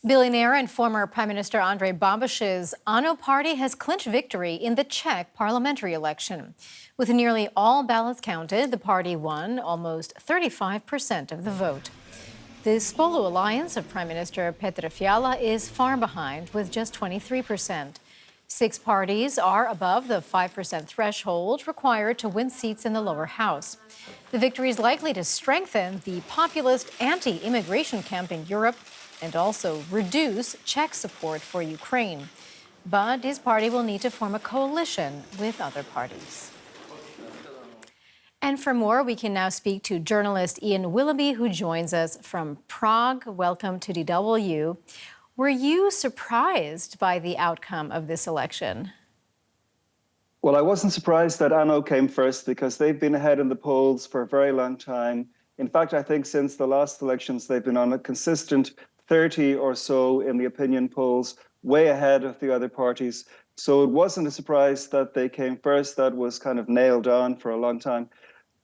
Billionaire and former Prime Minister Andrej Babish's ANO party has clinched victory in the Czech parliamentary election. With nearly all ballots counted, the party won almost 35% of the vote. The Spolu alliance of Prime Minister Petr Fiala is far behind, with just 23%. 6 parties are above the 5% threshold required to win seats in the lower house. The victory is likely to strengthen the populist anti-immigration camp in Europe and also reduce Czech support for Ukraine. But his party will need to form a coalition with other parties. And for more, we can now speak to journalist Ian Willoughby, who joins us from Prague. Welcome to DW. Were you surprised by the outcome of this election? Well, I wasn't surprised that ANO came first because they've been ahead in the polls for a very long time. In fact, I think since the last elections, they've been on a consistent 30 or so in the opinion polls, way ahead of the other parties. So it wasn't a surprise that they came first. That was kind of nailed on for a long time.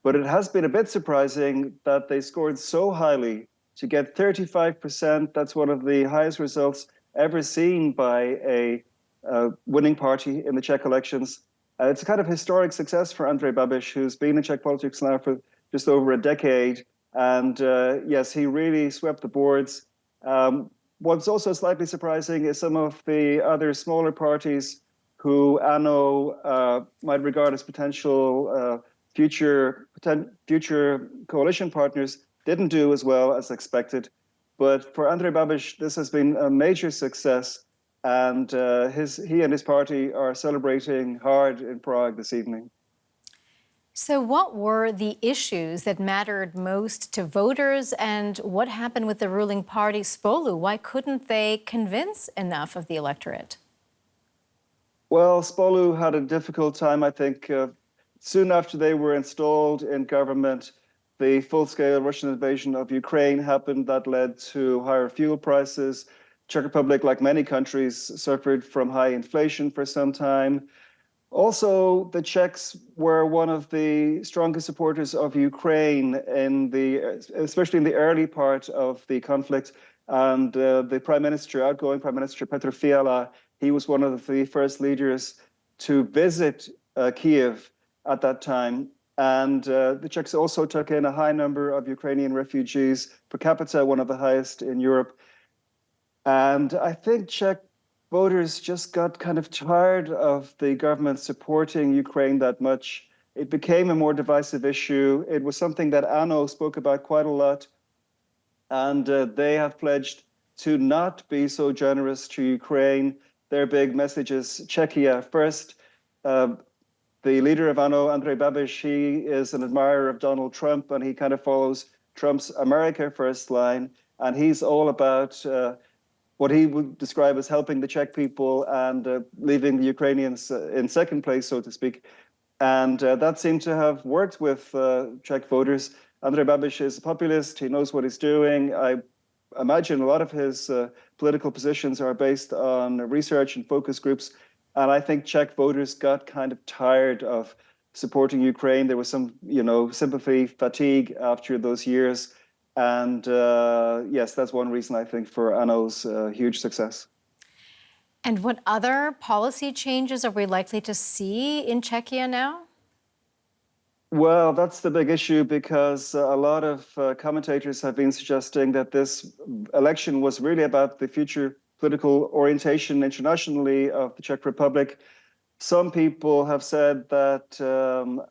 But it has been a bit surprising that they scored so highly to get 35%. That's one of the highest results ever seen by a winning party in the Czech elections. It's a kind of historic success for Andrej Babish, who's been in Czech politics now for just over a decade. And yes, he really swept the boards. What's also slightly surprising is some of the other smaller parties who ANO might regard as potential future coalition partners didn't do as well as expected. But for Andrej Babiš, this has been a major success, and he and his party are celebrating hard in Prague this evening. So what were the issues that mattered most to voters, and what happened with the ruling party, Spolu? Why couldn't they convince enough of the electorate? Well, Spolu had a difficult time, I think. Soon after they were installed in government, the full-scale Russian invasion of Ukraine happened. That led to higher fuel prices. Czech Republic, like many countries, suffered from high inflation for some time. Also, the Czechs were one of the strongest supporters of Ukraine, especially in the early part of the conflict. And the outgoing Prime Minister Petr Fiala, he was one of the first leaders to visit Kiev at that time. And the Czechs also took in a high number of Ukrainian refugees, per capita one of the highest in Europe. And I think Czech voters just got kind of tired of the government supporting Ukraine that much. It became a more divisive issue. It was something that ANO spoke about quite a lot. And they have pledged to not be so generous to Ukraine. Their big message is Czechia first. The leader of ANO, Andrej Babis, he is an admirer of Donald Trump, and he kind of follows Trump's America first line. And he's all about what he would describe as helping the Czech people and leaving the Ukrainians in second place, so to speak. And that seemed to have worked with Czech voters. Andrej Babis is a populist. He knows what he's doing. I imagine a lot of his political positions are based on research and focus groups. And I think Czech voters got kind of tired of supporting Ukraine. There was some, sympathy fatigue after those years. And yes, that's one reason, I think, for ANO's huge success. And what other policy changes are we likely to see in Czechia now? Well, that's the big issue, because a lot of commentators have been suggesting that this election was really about the future political orientation internationally of the Czech Republic. Some people have said that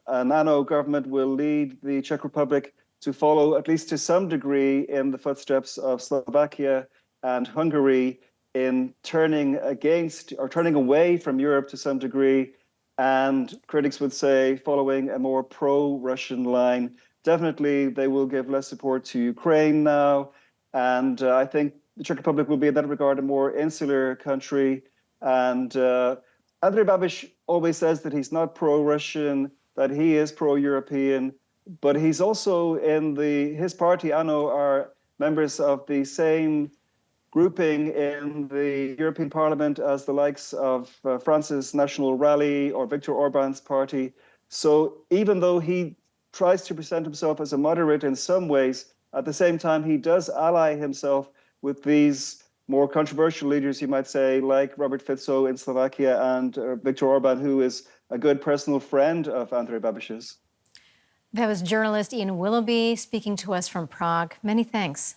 an ANO government will lead the Czech Republic to follow, at least to some degree, in the footsteps of Slovakia and Hungary in turning against or turning away from Europe to some degree. And critics would say following a more pro-Russian line. Definitely, they will give less support to Ukraine now. And I think the Czech Republic will be, in that regard, a more insular country. And Andrej Babiš always says that he's not pro-Russian, that he is pro-European. But he's also his party, ANO, are members of the same grouping in the European Parliament as the likes of France's National Rally or Viktor Orban's party. So even though he tries to present himself as a moderate in some ways, at the same time, he does ally himself with these more controversial leaders, you might say, like Robert Fico in Slovakia and Viktor Orban, who is a good personal friend of Andrej Babish's. That was journalist Ian Willoughby speaking to us from Prague. Many thanks.